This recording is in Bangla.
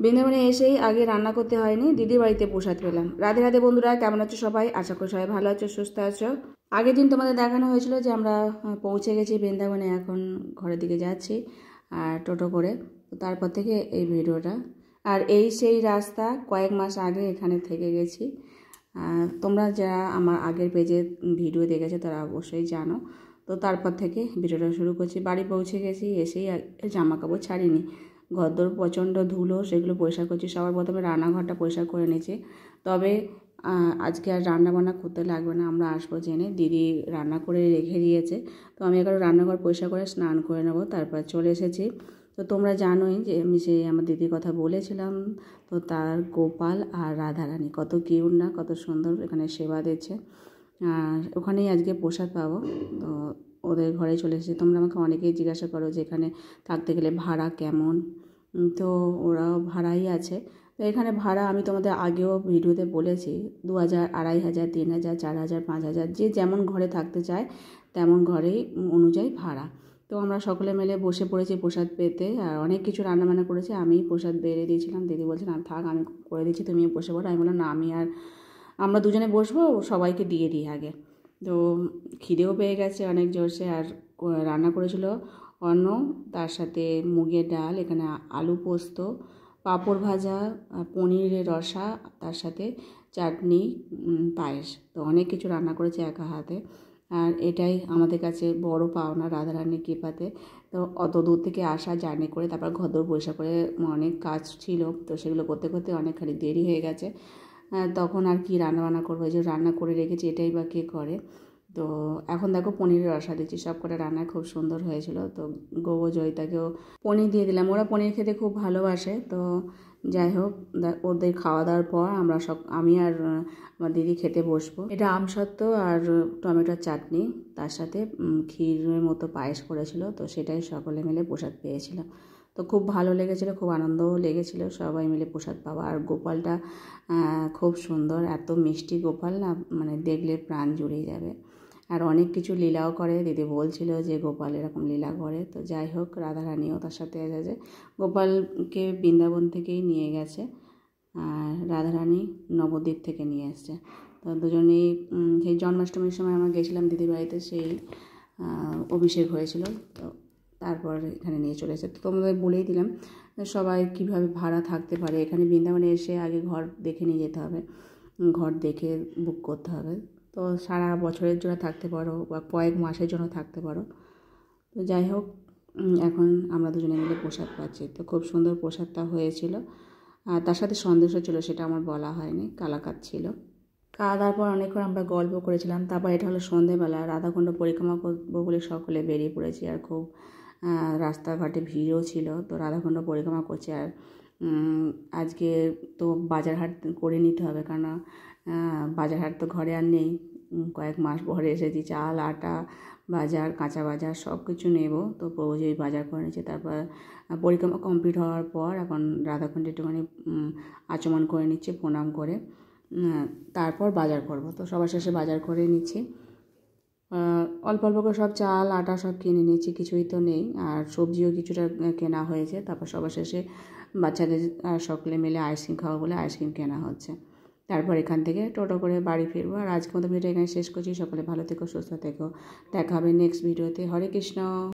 বৃন্দাবনে এসেই আগে রান্না করতে হয়নি, দিদির বাড়িতে প্রসাদ পেলাম। রাধে রাধে বন্ধুরা, কেমন আছো সবাই? আশা করি সবাই ভালো আছো, সুস্থ আছো। আগের দিন তোমাদের দেখানো হয়েছিল যে আমরা পৌঁছে গেছি বৃন্দাবনে, এখন ঘরের দিকে যাচ্ছি আর টোটো করে। তারপর থেকে এই ভিডিওটা। আর এই সেই রাস্তা, কয়েক মাস আগে এখানে থেকে গেছি। তোমরা যারা আমার আগের পেজে ভিডিও দেখেছো তারা অবশ্যই জানো। তো তারপর থেকে ভিডিওটা শুরু করছি। বাড়ি পৌঁছে গেছি, এসেই জামা কাপড় ছাড়িনি, ঘরদোর প্রচণ্ড ধুলো, সেগুলো পরিষ্কার করছি। সবার প্রথমে রান্নাঘরটা পরিষ্কার করে নিয়েছি। তবে আজকে আর রান্নাবান্না করতে লাগবে না, আমরা আসবো জেনে। দিদি রান্না করে রেখে দিয়েছে, তো আমি এখন রান্নাঘর পরিষ্কার করে স্নান করে নেবো, তারপর চলে এসেছি। তো তোমরা জানোই যে আমি সেই আমার দিদির কথা বলেছিলাম, তো তার গোপাল আর রাধারানী কত কিউট না, কত সুন্দর এখানে সেবা দিচ্ছে। আর ওখানেই আজকে প্রসাদ পাবো। তো ওদের ঘরে চলে এসেছি। তোমরা আমাকে অনেকেই জিজ্ঞাসা করো যে এখানে থাকতে গেলে ভাড়া কেমন। তো ওরাও ভাড়াই আছে। তো এখানে ভাড়া আমি তোমাদের আগেও ভিডিওতে বলেছি, 2000, 2500, 3000, 4000, 5000, যে যেমন ঘরে থাকতে চায় তেমন ঘরেই অনুযায়ী ভাড়া। তো আমরা সকলে মিলে বসে পড়েছি প্রসাদ পেতে। আর অনেক কিছু রান্নাবান্না করেছি, আমি প্রসাদ বেড়ে দিয়েছিলাম। দিদি বলছে না থাক, আমি করে দিচ্ছি, তুমিও বসে পড়ো। আমি বললাম না, আমরা দুজনে বসবো, সবাইকে দিয়ে দিই আগে। তো খিদেও পেয়ে গেছে অনেক জোরসে। আর রান্না করেছিল অন্ন, তার সাথে মুগের ডাল, এখানে আলু পোস্ত, পাঁপড় ভাজা, পনিরের রসা, তার সাথে চাটনি, পায়েস। তো অনেক কিছু রান্না করেছে একা হাতে। আর এটাই আমাদের কাছে বড় পাওনা রাধারানীর কৃপাতে। তো অত দূর থেকে আসা, জার্নি করে, তারপর ঘরদোর পরিষ্কার করে, অনেক কাজ ছিল, তো সেগুলো করতে করতে অনেকখানি দেরি হয়ে গেছে। তখন আর কি রান্নাবান্না করবো, যে রান্না করে রেখেছি, এটাই বা কে করে। তো এখন দেখো পনিরের রসা দিচ্ছি। সব কটা রান্না খুব সুন্দর হয়েছিল। তো গোবর জয়িতাকেও পনির দিয়ে দিলাম, ওরা পনির খেতে খুব ভালোবাসে। তো যাই হোক, ওদের খাওয়া দাওয়ার পর আমি আর আমার দিদি খেতে বসবো। এটা আমসত্ত্ব আর টমেটোর চাটনি, তার সাথে ক্ষীরের মতো পায়েস করেছিল। তো সেটাই সকলে মিলে প্রসাদ পেয়েছিলাম। তো খুব ভালো লেগেছিলো, খুব আনন্দও লেগেছিলো সবাই মিলে প্রসাদ পাওয়া। আর গোপালটা খুব সুন্দর, এত মিষ্টি গোপাল না, মানে দেখলে প্রাণ জুড়িয়ে যাবে। আর অনেক কিছু লীলাও করে, দিদি বলছিল যে গোপাল এরকম লীলা করে। তো যাই হোক, রাধারানীও তার সাথে আছে। গোপালকে বৃন্দাবন থেকেই নিয়ে গেছে, আর রাধারানী নবদ্বীপ থেকে নিয়ে এসছে। তো দুজনেই সেই জন্মাষ্টমীর সময় আমরা গেছিলাম দিদির বাড়িতে, সেই অভিষেক হয়েছিল। তো তারপর এখানে নিয়ে চলে এসেছে। তো তোমাদের বলেই দিলাম সবাই কিভাবে ভাড়া থাকতে পারে। এখানে বৃন্দাবনে এসে আগে ঘর দেখে নিয়ে যেতে হবে, ঘর দেখে বুক করতে হবে। তো সারা বছরের জন্য থাকতে পারো বা কয়েক মাসের জন্য থাকতে পারো। তো যাই হোক, এখন আমরা দুজনে মিলে প্রসাদ পাচ্ছি। তো খুব সুন্দর প্রসাদটা হয়েছিল। আর তার সাথে সন্দেশও ছিল, সেটা আমার বলা হয়নি, কালাকাঁদ ছিল। খাওয়া দাওয়ার পর অনেকক্ষণ আমরা গল্প করেছিলাম। তারপর এটা হলো সন্ধেবেলা, রাধাকুণ্ড পরিক্রমা করবো বলে সকলে বেরিয়ে পড়েছি। আর খুব রাস্তাঘাটে ভিড়ও ছিল। তো রাধাকুণ্ড পরিক্রমা করছি। আর আজকে তো বাজার হাট করে নিতে হবে, কারণ বাজার হাট তো ঘরে আর নেই, কয়েক মাস পরে এসেছি। চাল, আটা, বাজার, কাঁচা বাজার সব কিছু নেব। তো প্রভুজি বাজার করে নিচ্ছে। তারপর পরিক্রমা কমপ্লিট হওয়ার পর এখন রাধাকুণ্ডে একটুখানি আচমন করে নিচ্ছে, প্রণাম করে তারপর বাজার করব। তো সবার শেষে বাজার করে নিচ্ছি। অল্প অল্প করে সব চাল, আটা সব কিনে নিচ্ছি, কিছুই তো নেই। আর সবজিও কিছুটা কেনা হয়েছে। তারপর সবার শেষে বাচ্চাদের সকলে মিলে আইসক্রিম খাওয়া বলে আইসক্রিম কেনা হচ্ছে। তারপর এখান থেকে টোটো করে বাড়ি ফিরবো। আর আজকে মতো ভিডিও এখানে শেষ করছি। সকলে ভালো থেকো, সুস্থ থেকো। দেখা হবে নেক্সট ভিডিওতে। হরে কৃষ্ণ।